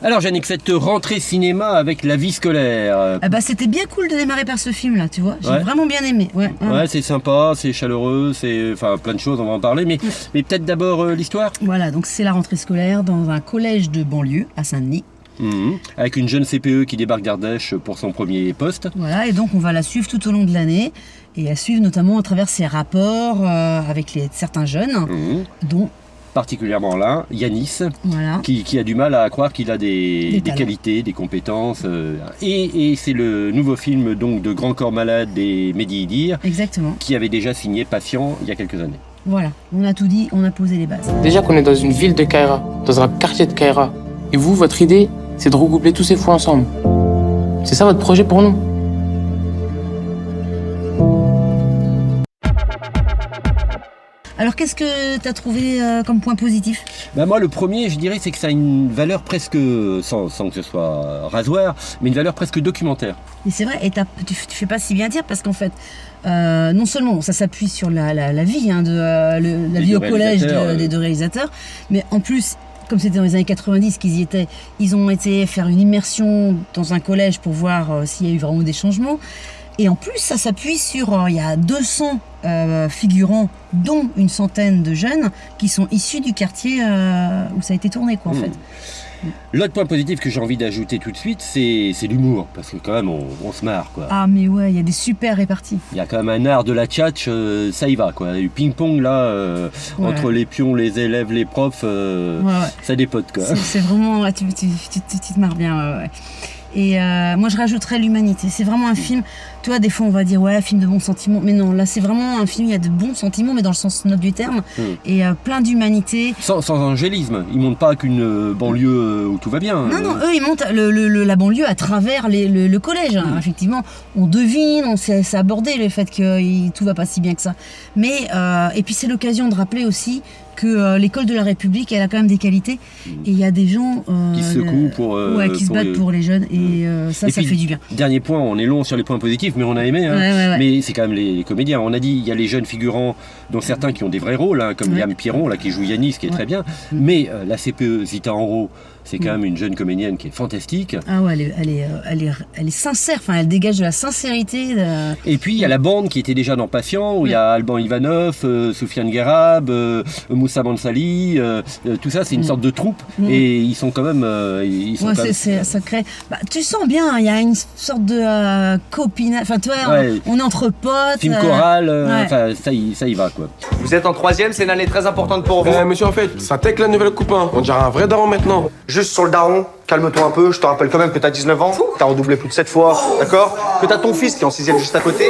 Alors Yannick, cette rentrée cinéma avec la vie scolaire. Ah bah c'était bien cool de démarrer par ce film là, tu vois. J'ai vraiment bien aimé. Ouais, c'est sympa, c'est chaleureux, c'est enfin plein de choses, on va en parler. Mais peut-être d'abord l'histoire. Voilà, donc c'est la rentrée scolaire dans un collège de banlieue à Saint-Denis. Avec une jeune CPE qui débarque d'Ardèche pour son premier poste. Voilà, et donc on va la suivre tout au long de l'année et à suivre notamment à travers ses rapports avec certains jeunes, dont particulièrement là, Yanis, voilà. qui a du mal à croire qu'il a des qualités, des compétences. Et c'est le nouveau film donc de Grand Corps Malade et Mehdi Idir, exactement, qui avait déjà signé Patient il y a quelques années. Voilà, on a tout dit, on a posé les bases. Déjà qu'on est dans une ville de Kaira, dans un quartier de Kaira, et vous, votre idée, c'est de recoupler tous ces fous ensemble. C'est ça votre projet pour nous? Alors qu'est-ce que tu as trouvé comme point positif? Moi le premier je dirais c'est que ça a une valeur presque, sans que ce soit rasoir, mais une valeur presque documentaire. Et c'est vrai, et tu fais pas si bien dire parce qu'en fait, non seulement ça s'appuie sur la vie, la vie au collège des deux réalisateurs, mais en plus, comme c'était dans les années 90 qu'ils y étaient, ils ont été faire une immersion dans un collège pour voir s'il y a eu vraiment des changements. Et en plus, ça s'appuie sur, il y a 200 figurants, dont une centaine de jeunes, qui sont issus du quartier où ça a été tourné, quoi, en fait. L'autre point positif que j'ai envie d'ajouter tout de suite, c'est l'humour, parce que quand même, on se marre, quoi. Ah, mais ouais, il y a des super réparties. Il y a quand même un art de la tchatch, ça y va, quoi. Du ping-pong, là, entre les pions, les élèves, les profs, ça dépote, quoi. C'est vraiment, tu te marres bien, ouais. Et moi je rajouterais l'humanité, c'est vraiment un film, tu vois, des fois on va dire ouais, film de bons sentiments, mais non, là c'est vraiment un film, il y a de bons sentiments mais dans le sens noble du terme, et plein d'humanité. Sans angélisme, ils montent pas qu'une banlieue où tout va bien. Non, eux ils montent la banlieue à travers le collège, effectivement, on devine, on sait aborder le fait que tout va pas si bien que ça, mais et puis c'est l'occasion de rappeler aussi que l'école de la République, elle a quand même des qualités, et il y a des gens qui se secouent qui se battent pour les jeunes, et ça fait du bien. Dernier point, on est long sur les points positifs, mais on a aimé, mais c'est quand même les comédiens. On a dit, il y a les jeunes figurants, dont certains qui ont des vrais rôles, comme Liam Piron, là, qui joue Yanis, qui est très bien, mais la CPE, Zita Enro, c'est quand même une jeune comédienne qui est fantastique. Ah ouais, elle est sincère, enfin elle dégage de la sincérité. Et puis il y a la bande qui était déjà dans Patient, où il y a Alban Ivanov, Soufiane Guerab, Moussa Mansali, tout ça c'est une sorte de troupe, et ils sont quand même... ça crée... tu sens bien, il y a une sorte de copinage, enfin tu vois, on est entre potes. Film choral, ça y va, quoi. Vous êtes en 3e, c'est une année très importante pour vous. Monsieur, en fait, ça tech la nouvelle copain. On dirait un vrai daron maintenant. Juste sur le daron, calme-toi un peu, je te rappelle quand même que t'as 19 ans, t'as redoublé plus de 7 fois, d'accord? Que t'as ton fils qui est en 6e juste à côté.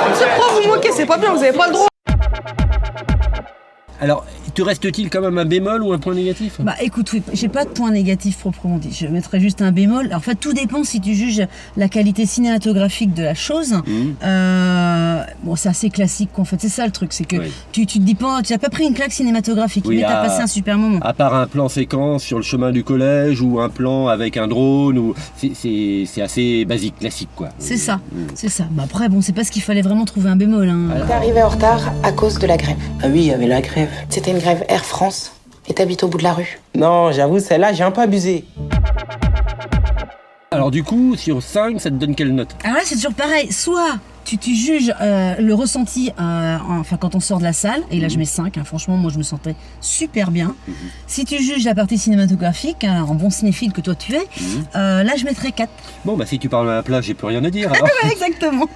Monsieur le prof, vous moquez, c'est pas bien, vous avez pas le droit. Alors, te reste-t-il quand même un bémol ou un point négatif? Écoute, oui, j'ai pas de point négatif proprement dit. Je mettrais juste un bémol. En fait, tout dépend si tu juges la qualité cinématographique de la chose. Bon, c'est assez classique, en fait. C'est ça le truc, c'est que tu te dis pas, tu n'as pas pris une claque cinématographique, mais t'as passé un super moment. À part un plan séquence sur le chemin du collège ou un plan avec un drone, c'est assez basique, classique, quoi. C'est ça, c'est ça. Après, bon, c'est pas ce qu'il fallait vraiment trouver un bémol. T'es arrivé en retard à cause de la grève. Ah oui, il y avait la grève. C'était une grève Air France. Et t'habites au bout de la rue. Non, j'avoue, celle-là, j'ai un peu abusé. Alors du coup, sur 5, ça te donne quelle note? Alors là, c'est toujours pareil. Soit tu juges le ressenti quand on sort de la salle, et là je mets 5, franchement moi je me sentais super bien. Si tu juges la partie cinématographique, en bon cinéphile que toi tu es, là je mettrais 4. Bon si tu parles à la place, j'ai plus rien à dire alors. Ouais, exactement.